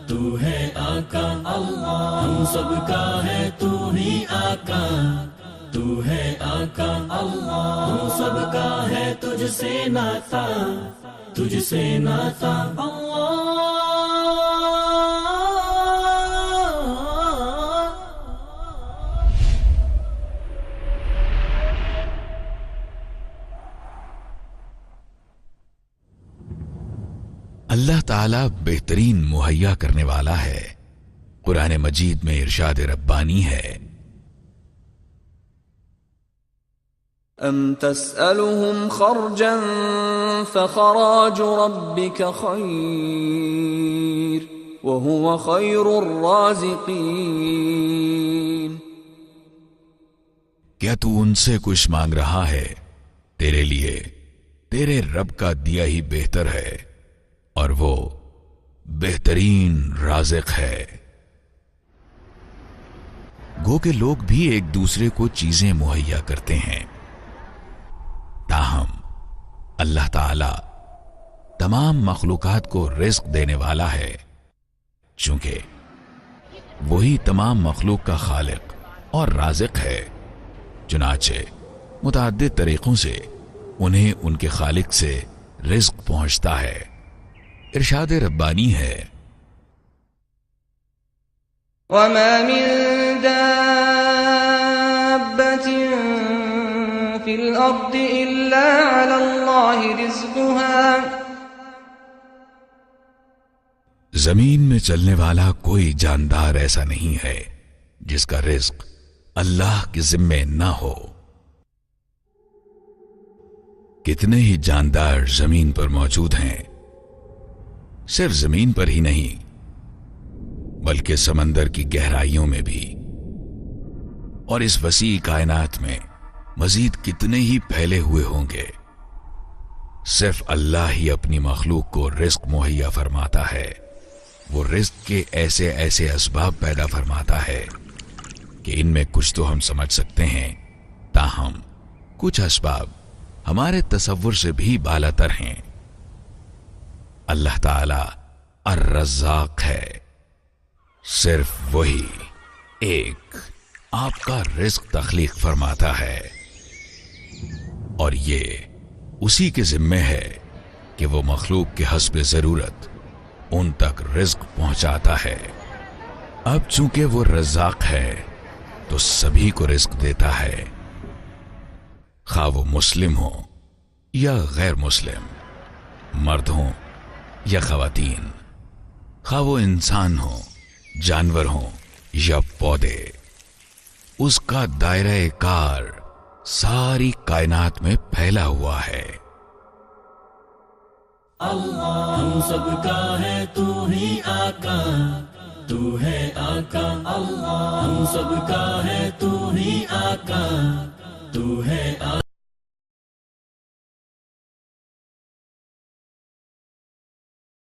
تو ہے آقا اللہ، ہم سب کا ہے تو ہی آقا، تو ہے آقا اللہ، ہم سب کا ہے تجھ سے ناتا، تجھ سے ناتا اللہ۔ اللہ تعالیٰ بہترین مہیا کرنے والا ہے۔ قرآن مجید میں ارشاد ربانی ہے، ام تسألهم خرجا فخراج ربك خير وهو خير الرازقين۔ کیا تو ان سے کچھ مانگ رہا ہے؟ تیرے لیے تیرے رب کا دیا ہی بہتر ہے، اور وہ بہترین رازق ہے۔ گو کہ لوگ بھی ایک دوسرے کو چیزیں مہیا کرتے ہیں، تاہم اللہ تعالی تمام مخلوقات کو رزق دینے والا ہے، چونکہ وہی تمام مخلوق کا خالق اور رازق ہے۔ چنانچہ متعدد طریقوں سے انہیں ان کے خالق سے رزق پہنچتا ہے۔ ارشاد ربانی ہے، وما من دابة في الأرض إلا على الله رزقها۔ زمین میں چلنے والا کوئی جاندار ایسا نہیں ہے جس کا رزق اللہ کے ذمے نہ ہو۔ کتنے ہی جاندار زمین پر موجود ہیں، صرف زمین پر ہی نہیں بلکہ سمندر کی گہرائیوں میں بھی، اور اس وسیع کائنات میں مزید کتنے ہی پھیلے ہوئے ہوں گے۔ صرف اللہ ہی اپنی مخلوق کو رزق مہیا فرماتا ہے۔ وہ رزق کے ایسے ایسے اسباب پیدا فرماتا ہے کہ ان میں کچھ تو ہم سمجھ سکتے ہیں، تاہم کچھ اسباب ہمارے تصور سے بھی بالا تر ہیں۔ اللہ تعالی الرزاق ہے، صرف وہی ایک آپ کا رزق تخلیق فرماتا ہے، اور یہ اسی کے ذمے ہے کہ وہ مخلوق کے حسب ضرورت ان تک رزق پہنچاتا ہے۔ اب چونکہ وہ رزاق ہے تو سبھی کو رزق دیتا ہے، خواہ وہ مسلم ہو یا غیر مسلم، مرد ہوں یا خواتین، خواہ وہ انسان ہو، جانور ہوں یا پودے۔ اس کا دائرہ کار ساری کائنات میں پھیلا ہوا ہے۔ اللہ ہم سب کا ہے تو ہی آقا، تو ہے آقا اللہ، ہم سب کا ہے تو ہی آقا، تو ہے آقا۔